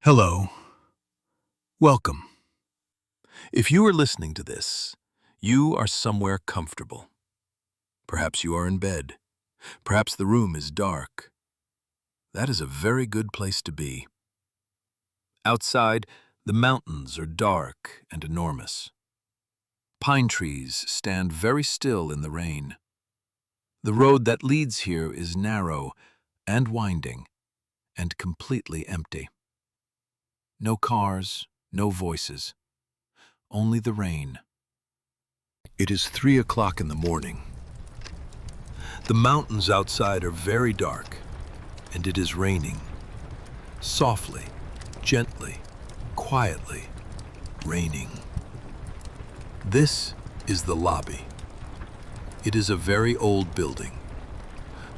Hello. Welcome. If you are listening to this, you are somewhere comfortable. Perhaps you are in bed. Perhaps the room is dark. That is a very good place to be. Outside, the mountains are dark and enormous. Pine trees stand very still in the rain. The road that leads here is narrow and winding and completely empty. No cars, no voices, only the rain. It is 3 o'clock in the morning. The mountains outside are very dark, and it is raining. Softly, gently, quietly, raining. This is the lobby. It is a very old building.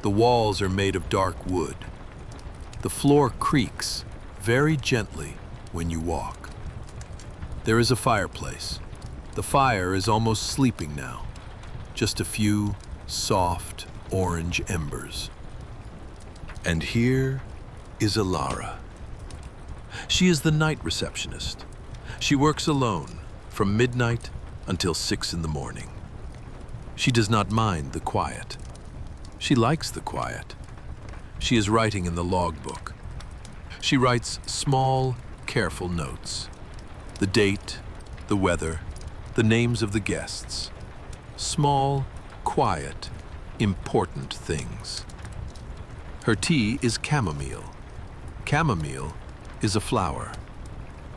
The walls are made of dark wood. The floor creaks very gently when you walk. There is a fireplace. The fire is almost sleeping now. Just a few soft orange embers. And here is Elara. She is the night receptionist. She works alone from midnight until 6 in the morning. She does not mind the quiet. She likes the quiet. She is writing in the logbook. She writes small, careful notes. The date, the weather, the names of the guests. Small, quiet, important things. Her tea is chamomile. Chamomile is a flower.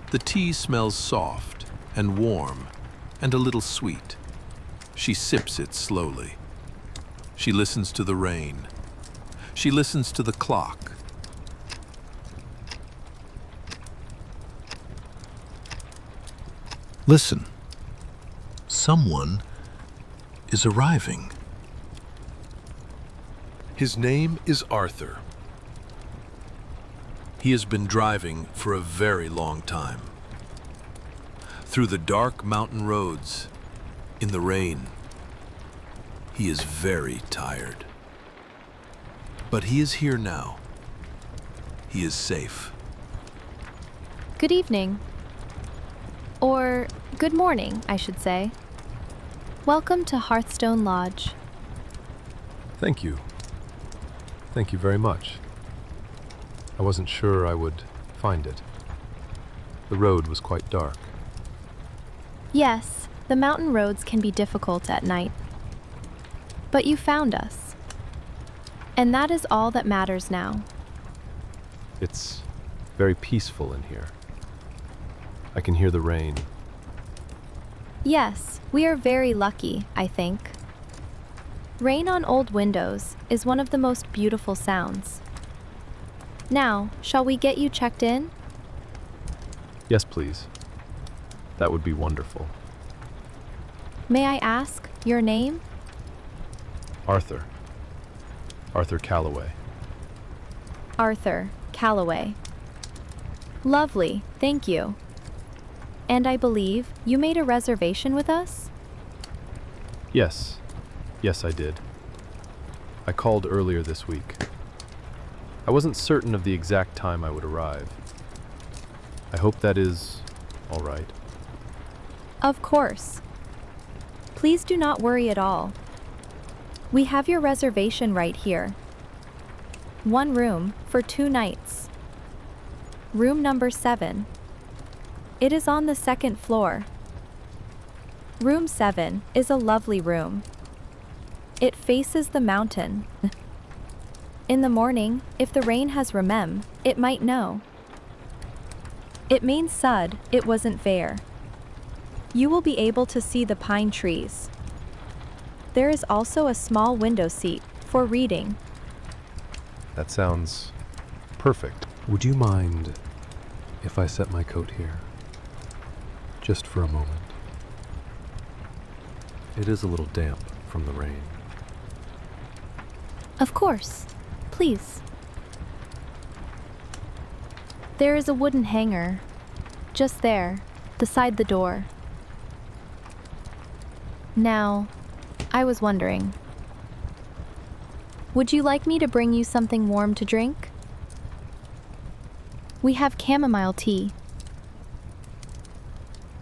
The tea smells soft and warm and a little sweet. She sips it slowly. She listens to the rain. She listens to the clock. Listen. Someone is arriving. His name is Arthur. He has been driving for a very long time. Through the dark mountain roads, in the rain. He is very tired. But he is here now. He is safe. Good evening. Or good morning, I should say. Welcome to Hearthstone Lodge. Thank you. Thank you very much. I wasn't sure I would find it. The road was quite dark. Yes, the mountain roads can be difficult at night. But you found us. And that is all that matters now. It's very peaceful in here. I can hear the rain. Yes, we are very lucky, I think. Rain on old windows is one of the most beautiful sounds. Now, shall we get you checked in? Yes, please. That would be wonderful. May I ask your name? Arthur. Arthur Calloway. Arthur Calloway. Lovely, thank you. And I believe you made a reservation with us? Yes. Yes, I did. I called earlier this week. I wasn't certain of the exact time I would arrive. I hope that is all right. Of course. Please do not worry at all. We have your reservation right here. 1 room for 2 nights. Room number 7. It is on the 2nd floor. Room 7 is a lovely room. It faces the mountain. In the morning, if the rain has it might know. It means Sud, it wasn't fair. You will be able to see the pine trees. There is also a small window seat for reading. That sounds perfect. Would you mind if I set my coat here? Just for a moment. It is a little damp from the rain. Of course. Please. There is a wooden hanger, just there, beside the door. Now, I was wondering, would you like me to bring you something warm to drink? We have chamomile tea.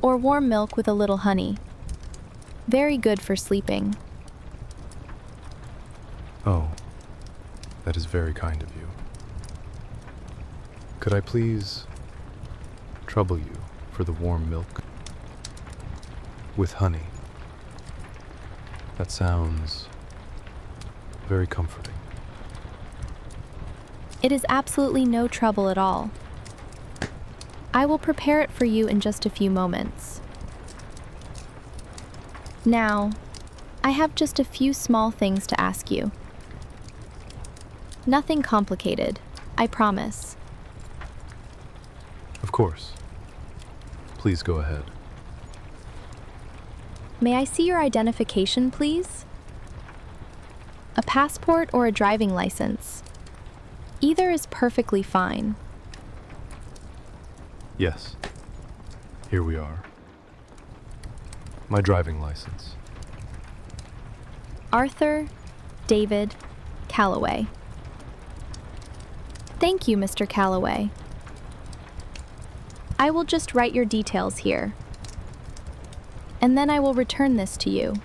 Or warm milk with a little honey. Very good for sleeping. Oh, that is very kind of you. Could I please trouble you for the warm milk with honey? That sounds very comforting. It is absolutely no trouble at all. I will prepare it for you in just a few moments. Now, I have just a few small things to ask you. Nothing complicated, I promise. Of course. Please go ahead. May I see your identification, please? A passport or a driving license. Either is perfectly fine. Yes. Here we are. My driving license. Arthur David Calloway. Thank you, Mr. Calloway. I will just write your details here, and then I will return this to you.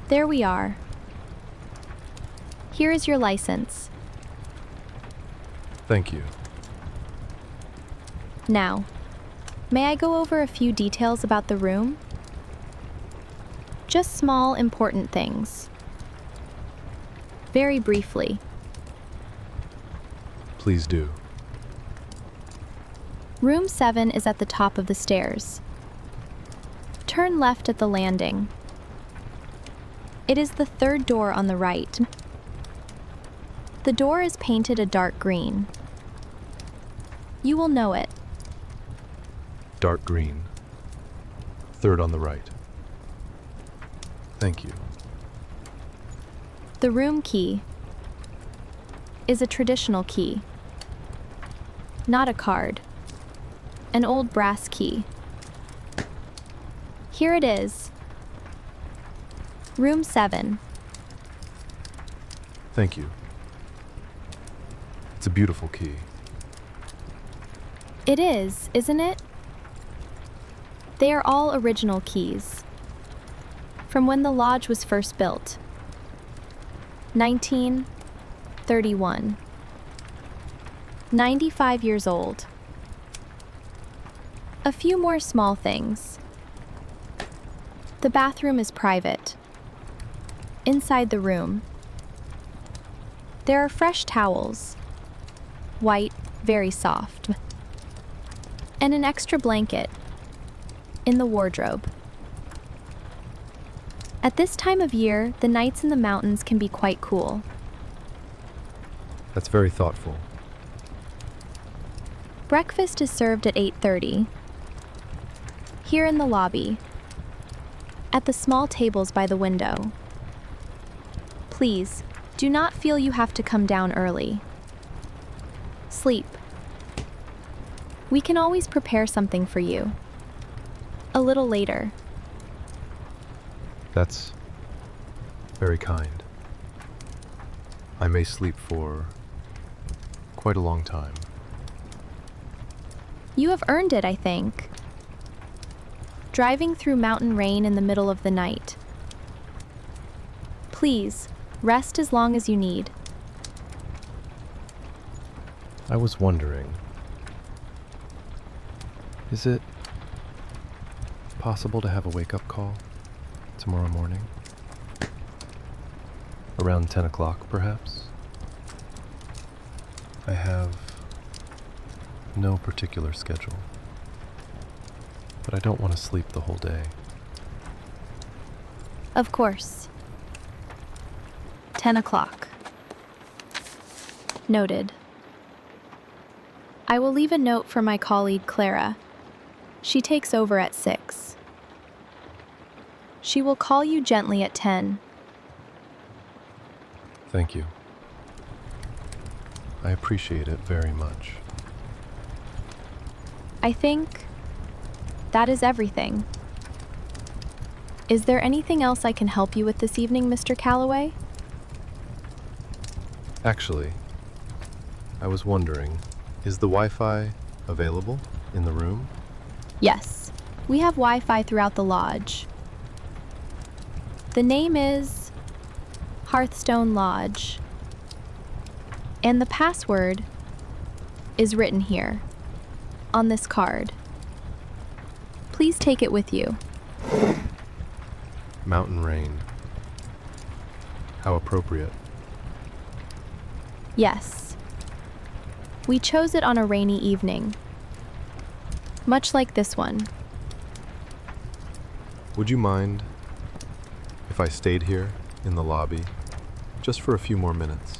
There we are. Here is your license. Thank you. Now, may I go over a few details about the room? Just small, important things. Very briefly. Please do. Room 7 is at the top of the stairs. Turn left at the landing. It is the third door on the right. The door is painted a dark green. You will know it. Dark green. Third on the right. Thank you. The room key is a traditional key, not a card. An old brass key. Here it is. Room 7. Thank you. It's a beautiful key. It is, isn't it? They are all original keys. From when the lodge was first built. 1931. 95 years old. A few more small things. The bathroom is private. Inside the room, there are fresh towels, white, very soft, and an extra blanket in the wardrobe. At this time of year, the nights in the mountains can be quite cool. That's very thoughtful. Breakfast is served at 8:30. Here in the lobby, at the small tables by the window. Please, do not feel you have to come down early. Sleep. We can always prepare something for you. A little later. That's very kind. I may sleep for quite a long time. You have earned it, I think. Driving through mountain rain in the middle of the night. Please, rest as long as you need. I was wondering, is it possible to have a wake-up call tomorrow morning? Around 10 o'clock, perhaps? I have no particular schedule, but I don't want to sleep the whole day. Of course. 10 o'clock. Noted. I will leave a note for my colleague Clara. She takes over at 6. She will call you gently at 10. Thank you. I appreciate it very much. I think that is everything. Is there anything else I can help you with this evening, Mr. Calloway? Actually, I was wondering Is the Wi-Fi available in the room? Yes, we have Wi-Fi throughout the lodge. The name is Hearthstone Lodge, and the password is written here on this card. Please take it with you. Mountain rain. How appropriate. Yes. We chose it on a rainy evening, much like this one. Would you mind if I stayed here in the lobby just for a few more minutes?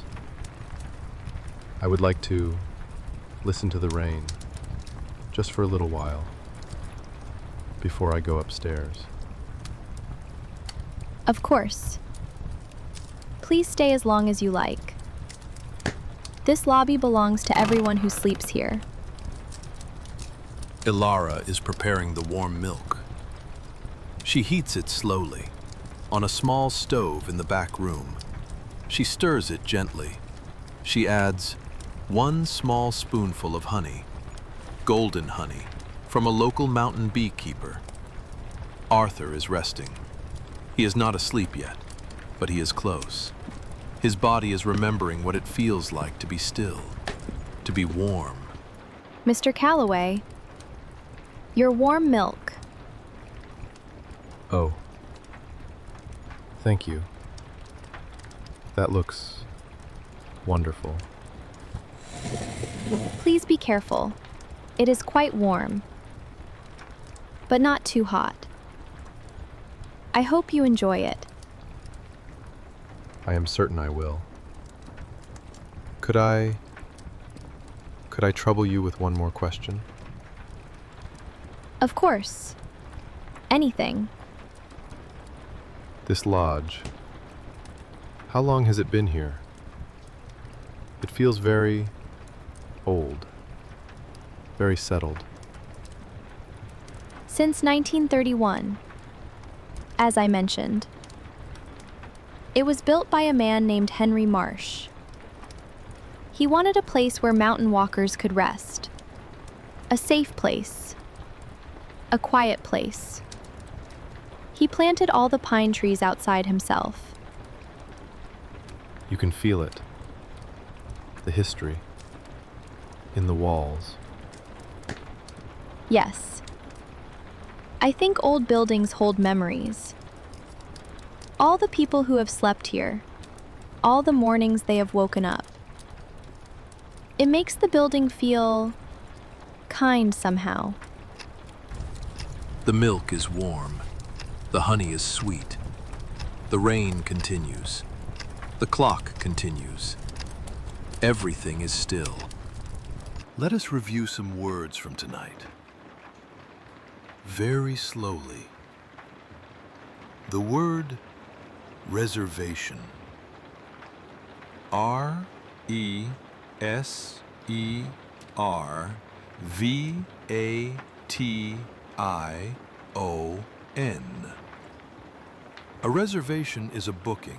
I would like to listen to the rain just for a little while before I go upstairs. Of course. Please stay as long as you like. This lobby belongs to everyone who sleeps here. Elara is preparing the warm milk. She heats it slowly on a small stove in the back room. She stirs it gently. She adds 1 small spoonful of honey, golden honey, from a local mountain beekeeper. Arthur is resting. He is not asleep yet, but he is close. His body is remembering what it feels like to be still, to be warm. Mr. Calloway, your warm milk. Oh. Thank you. That looks wonderful. Please be careful. It is quite warm, but not too hot. I hope you enjoy it. I am certain I will. Could I trouble you with one more question? Of course. Anything. This lodge, how long has it been here? It feels very old, very settled. Since 1931, as I mentioned. It was built by a man named Henry Marsh. He wanted a place where mountain walkers could rest. A safe place. A quiet place. He planted all the pine trees outside himself. You can feel it. The history. In the walls. Yes. I think old buildings hold memories. All the people who have slept here. All the mornings they have woken up. It makes the building feel kind somehow. The milk is warm. The honey is sweet. The rain continues. The clock continues. Everything is still. Let us review some words from tonight. Very slowly. The word reservation. R-E-S-E-R-V-A-T-I-O-N. A reservation is a booking,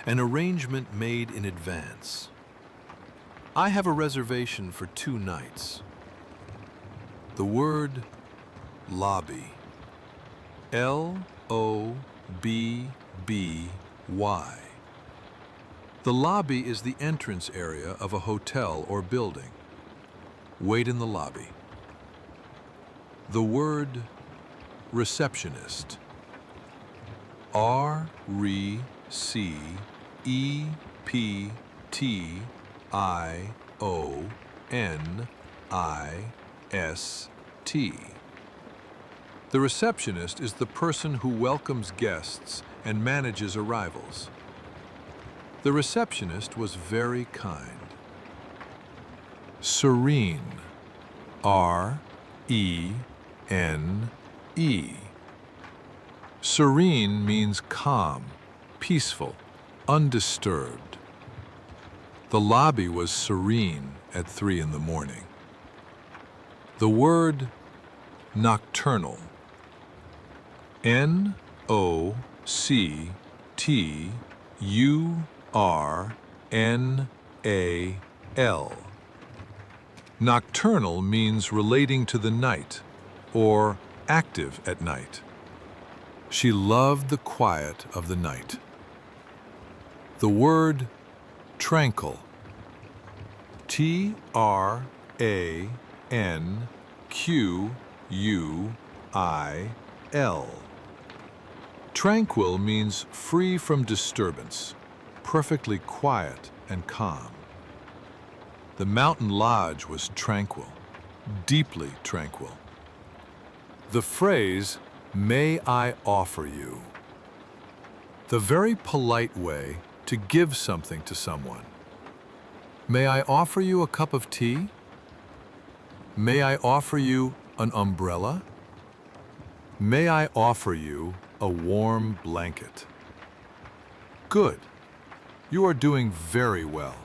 an arrangement made in advance. I have a reservation for 2 nights. The word lobby. L-O-B-B-Y. The lobby is the entrance area of a hotel or building. Wait in the lobby. The word receptionist. R-E-C-E-P-T-I-O-N-I-S-T. The receptionist is the person who welcomes guests and manages arrivals. The receptionist was very kind. Serene. R-E-N-E. Serene means calm, peaceful, undisturbed. The lobby was serene at 3 in the morning. The word nocturnal. N-O-C-T-U-R-N-A-L. Nocturnal means relating to the night, or active at night. She loved the quiet of the night. The word tranquil. Tranquil. Tranquil means free from disturbance, perfectly quiet and calm. The mountain lodge was tranquil, deeply tranquil. The phrase, "May I offer you?" The very polite way to give something to someone. May I offer you a cup of tea? May I offer you an umbrella? May I offer you a warm blanket? Good. You are doing very well.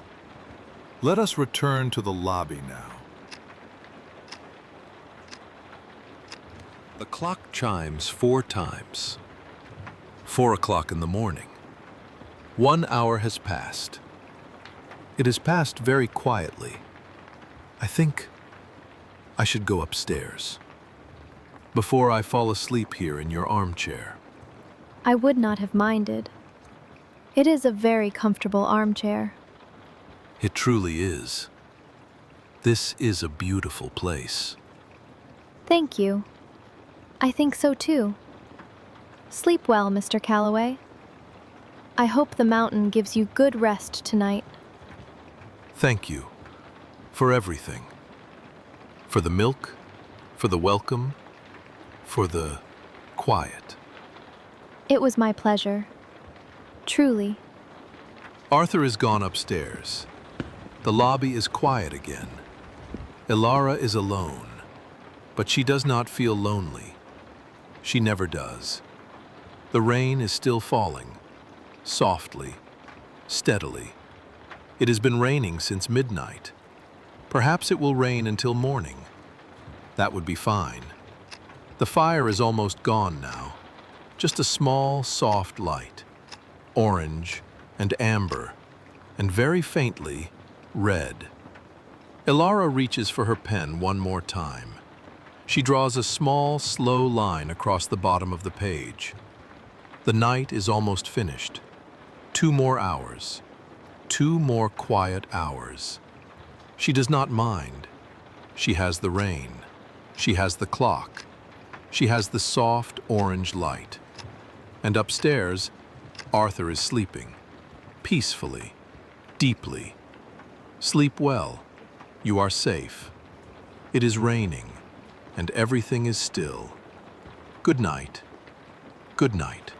Let us return to the lobby now. The clock chimes 4 times. 4 o'clock in the morning. 1 hour has passed. It has passed very quietly. I think I should go upstairs before I fall asleep here in your armchair. I would not have minded. It is a very comfortable armchair. It truly is. This is a beautiful place. Thank you. I think so too. Sleep well, Mr. Calloway. I hope the mountain gives you good rest tonight. Thank you for everything. For the milk, for the welcome, for the quiet. It was my pleasure. Truly. Arthur is gone upstairs. The lobby is quiet again. Elara is alone, but she does not feel lonely. She never does. The rain is still falling, softly, steadily. It has been raining since midnight. Perhaps it will rain until morning. That would be fine. The fire is almost gone now. Just a small, soft light. Orange and amber, and very faintly, red. Elara reaches for her pen one more time. She draws a small, slow line across the bottom of the page. The night is almost finished. 2 more hours. 2 more quiet hours. She does not mind. She has the rain. She has the clock. She has the soft orange light. And upstairs, Arthur is sleeping. Peacefully. Deeply. Sleep well. You are safe. It is raining, and everything is still. Good night. Good night.